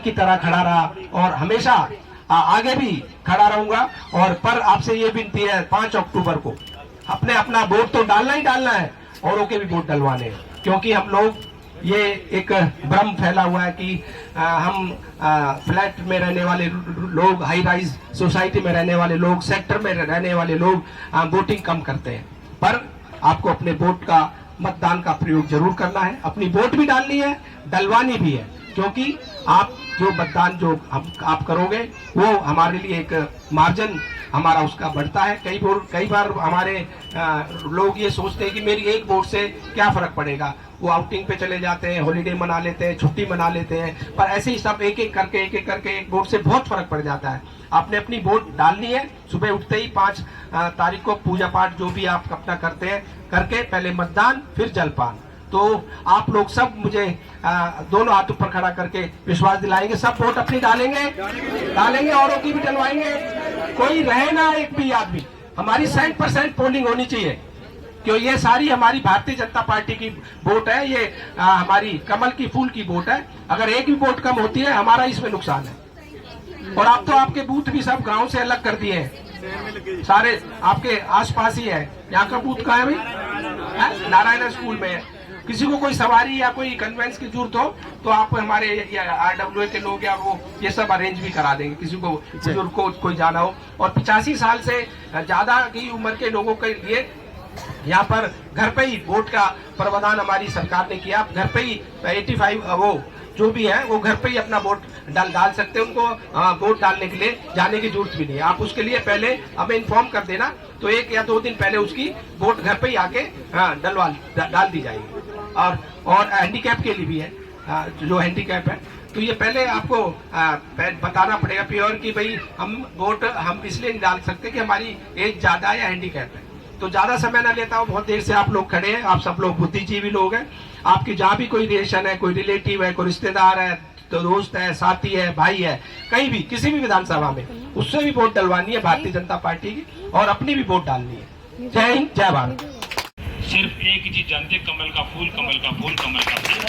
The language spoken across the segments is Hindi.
की तरह खड़ा रहा और हमेशा आगे भी खड़ा रहूंगा। और पर आपसे ये विनती है 5 अक्टूबर को अपने अपना वोट तो डालना ही डालना है, औरों के भी वोट डलवाने हैं, क्योंकि हम लोग ये एक भ्रम फैला हुआ है कि हम फ्लैट में रहने वाले लोग, हाई राइज सोसाइटी में रहने वाले लोग, सेक्टर में रहने वाले लोग वोटिंग कम करते हैं। पर आपको अपने वोट का, मतदान का प्रयोग जरूर करना है, अपनी वोट भी डालनी है, डलवानी भी है, क्योंकि आप जो मतदान जो आप करोगे वो हमारे लिए एक मार्जिन हमारा उसका बढ़ता है। कई बार हमारे लोग ये सोचते हैं कि मेरी एक वोट से क्या फर्क पड़ेगा, वो आउटिंग पे चले जाते हैं, हॉलीडे मना लेते हैं, छुट्टी मना लेते हैं, पर ऐसे ही सब एक एक करके एक वोट से बहुत फर्क पड़ जाता है। आपने अपनी वोट डालनी है, सुबह उठते ही 5 तारीख को पूजा पाठ जो भी आप अपना करते हैं करके पहले मतदान फिर जलपान। तो आप लोग सब मुझे दोनों हाथ ऊपर खड़ा करके विश्वास दिलाएंगे, सब वोट अपनी डालेंगे, औरों की भी डलवाएंगे, कोई रहे ना एक भी आदमी। हमारी 100% पोलिंग होनी चाहिए, क्यों ये सारी हमारी भारतीय जनता पार्टी की वोट है, ये हमारी कमल की फूल की वोट है। अगर एक भी वोट कम होती है हमारा इसमें नुकसान है। और आप तो आपके बूथ भी सब गांव से अलग कर दिए हैं, सारे आपके आसपास ही है। यहाँ का बूथ कहाँ है भाई? नारायण स्कूल में है। किसी को कोई सवारी या कोई कन्वेंस की जरूरत हो तो आप हमारे RWA के लोग या वो ये सब अरेंज भी करा देंगे, किसी को बुजुर्ग को कोई जाना हो। और 85 साल से ज्यादा की उम्र के लोगों के लिए यहाँ पर घर पे ही वोट का प्रावधान हमारी सरकार ने किया। घर पे ही 85 वो जो भी है वो घर पे ही अपना वोट डाल सकते हैं। उनको वोट डालने के लिए जाने की जरूरत भी नहीं है। आप उसके लिए पहले हमें इन्फॉर्म कर देना, तो 1 या 2 दिन पहले उसकी वोट घर पे ही आके डाल दी जाएगी। और हैंडीकैप के लिए भी है, जो हैंडीकैप है तो ये पहले आपको बताना पड़ेगा प्योर कि भाई हम वोट हम इसलिए नहीं डाल सकते कि हमारी एज ज्यादा है या हैंडीकैप है। तो ज्यादा समय ना लेता हूँ, बहुत देर से आप लोग खड़े हैं, आप सब लोग बुद्धिजीवी लोग हैं। आपकी जहाँ भी कोई रिलेशन है, कोई रिलेटिव है, कोई रिश्तेदार है, तो दोस्त है, साथी है, भाई है, कहीं भी किसी भी विधानसभा में, उससे भी वोट डलवानी है भारतीय जनता पार्टी की, और अपनी भी वोट डालनी है। जय हिंद, जय भारत। सिर्फ एक ही चीज जानते, कमल का फूल, कमल का फूल, कमल का फूल।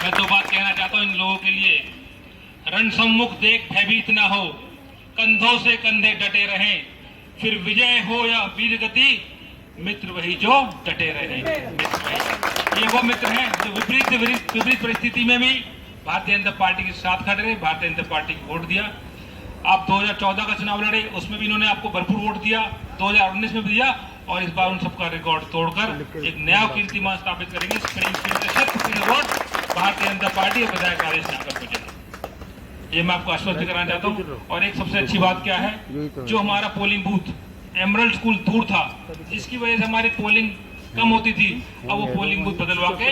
मैं तो बात कहना चाहता हूँ इन लोगों के लिए, रण सम्मुख देख भयभीत ना हो, कंधों से कंधे डटे रहें, फिर विजय हो या वीर गति, मित्र वही जो डटे रहे। ये वो मित्र हैं जो विपरीत परिस्थिति में भी भारतीय जनता पार्टी के साथ खड़े रहे, भारतीय जनता पार्टी को वोट दिया। आप 2014 का चुनाव लड़े, उसमें भी इन्होंने आपको भरपूर वोट दिया, 2019 में भी दिया, और इस बार उन सबका रिकॉर्ड तोड़कर एक नया कीर्तिमान स्थापित करेंगे। स्प्रिंगफील्ड से 100% वोट भारतीय जनता पार्टी और विधायक राजेश नागर को जाएगा। ये मैं आपको आश्वस्त कराना चाहता हूँ। और एक सबसे अच्छी बात क्या है, जो हमारा पोलिंग बूथ एमरल्ड स्कूल दूर था, जिसकी वजह से हमारी पोलिंग कम होती थी, अब वो पोलिंग बूथ बदलवा के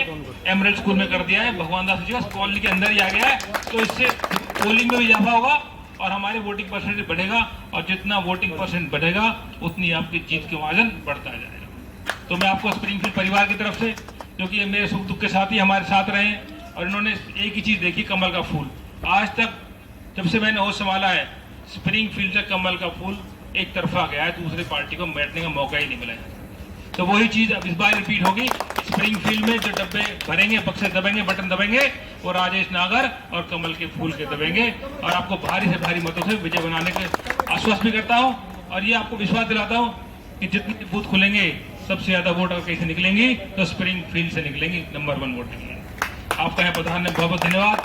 एमरल्ड स्कूल में कर दिया है। भगवान दास जी कॉलोनी के अंदर ही आ गया है, तो इससे पोलिंग में भी इजाफा होगा और हमारे वोटिंग परसेंटेज बढ़ेगा, और जितना वोटिंग परसेंट बढ़ेगा उतनी आपकी जीत के मार्जिन बढ़ता जाएगा। तो मैं आपको स्प्रिंगफील्ड परिवार की तरफ से, क्योंकि ये मेरे सुख दुख के साथ ही हमारे साथ रहे और इन्होंने एक ही चीज देखी, कमल का फूल। आज तक जब से मैंने होश संभाला है, स्प्रिंगफील्ड से कमल का फूल एक तरफा गया है, दूसरी पार्टी को बैठने का मौका ही नहीं मिला है। तो वही चीज अब इस बार रिपीट होगी। स्प्रिंगफील्ड में जो डब्बे भरेंगे, बक्से दबेंगे, बटन दबेंगे, वो राजेश नागर और कमल के फूल के दबेंगे, और आपको भारी से भारी मतों से विजय बनाने के आश्वस्त भी करता हूं। और ये आपको विश्वास दिलाता हूं कि जितने बूथ खुलेंगे, सबसे ज्यादा वोट अगर कहीं से निकलेंगी तो स्प्रिंगफील्ड से निकलेंगी, नंबर 1 वोट निकलेंगे। आपका यहाँ प्रधान ने बहुत बहुत धन्यवाद,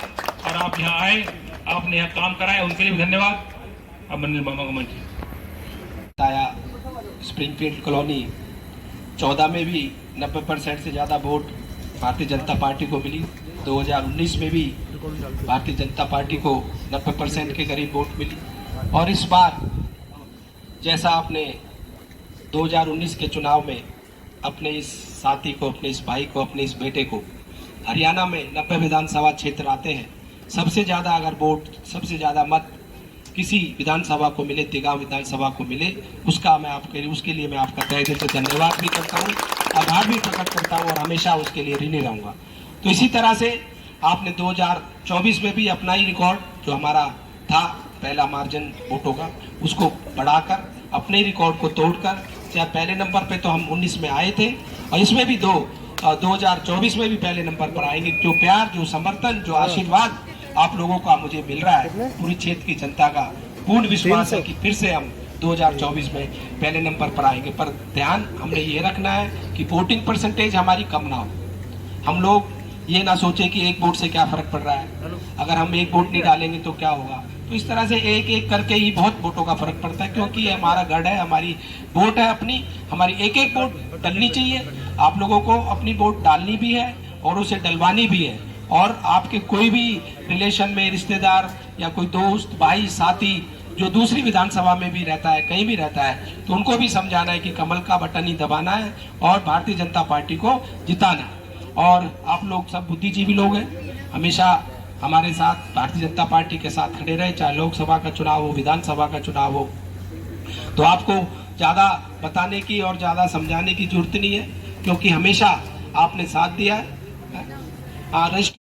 और आप यहाँ आए, आपने यहाँ काम कराए, उनके लिए भी धन्यवाद। अब मंदिर मामा को मंच स्प्रिंगफील्ड कॉलोनी 14 में भी 90% से ज़्यादा वोट भारतीय जनता पार्टी को मिली। 2019 में भी भारतीय जनता पार्टी को 90% के करीब वोट मिली। और इस बार जैसा आपने 2019 के चुनाव में अपने इस साथी को, अपने इस भाई को, अपने इस बेटे को, हरियाणा में 90 विधानसभा क्षेत्र आते हैं, सबसे ज़्यादा अगर वोट, सबसे ज़्यादा मत किसी विधानसभा को मिले, तिगांव विधानसभा को मिले, उसके लिए मैं आपका तहे दिल से धन्यवाद भी करता हूँ, आभार भी प्रकट करता हूँ, और हमेशा उसके लिए ऋणी रहूँगा। तो इसी तरह से आपने 2024 में भी अपना ही रिकॉर्ड जो हमारा था, पहला मार्जिन वोटों का, उसको बढ़ाकर अपने रिकॉर्ड को तोड़कर, चाहे पहले नंबर पे तो हम 19 में आए थे, और इसमें भी 2 2024 में भी पहले नंबर पर आएंगे। जो प्यार, जो समर्थन, जो आशीर्वाद आप लोगों का मुझे मिल रहा है, पूरी क्षेत्र की जनता का पूर्ण विश्वास है कि फिर से हम 2024 में पहले नंबर पर आएंगे। पर ध्यान हमने ये रखना है कि वोटिंग परसेंटेज हमारी कम ना हो। हम लोग ये ना सोचे कि एक वोट से क्या फर्क पड़ रहा है, अगर हम एक वोट नहीं डालेंगे तो क्या होगा। तो इस तरह से एक एक करके ही बहुत वोटों का फर्क पड़ता है, क्योंकि ये हमारा गढ़ है, हमारी वोट है अपनी, हमारी एक एक वोट डलनी चाहिए। आप लोगों को अपनी वोट डालनी भी है और उसे डलवानी भी है। और आपके कोई भी रिलेशन में रिश्तेदार या कोई दोस्त, भाई, साथी जो दूसरी विधानसभा में भी रहता है, कहीं भी रहता है, तो उनको भी समझाना है कि कमल का बटन ही दबाना है और भारतीय जनता पार्टी को जिताना है। और आप लोग सब बुद्धिजीवी लोग हैं, हमेशा हमारे साथ भारतीय जनता पार्टी के साथ खड़े रहे, चाहे लोकसभा का चुनाव हो, विधानसभा का चुनाव हो। तो आपको ज़्यादा बताने की और ज़्यादा समझाने की जरूरत नहीं है, क्योंकि हमेशा आपने साथ दिया है।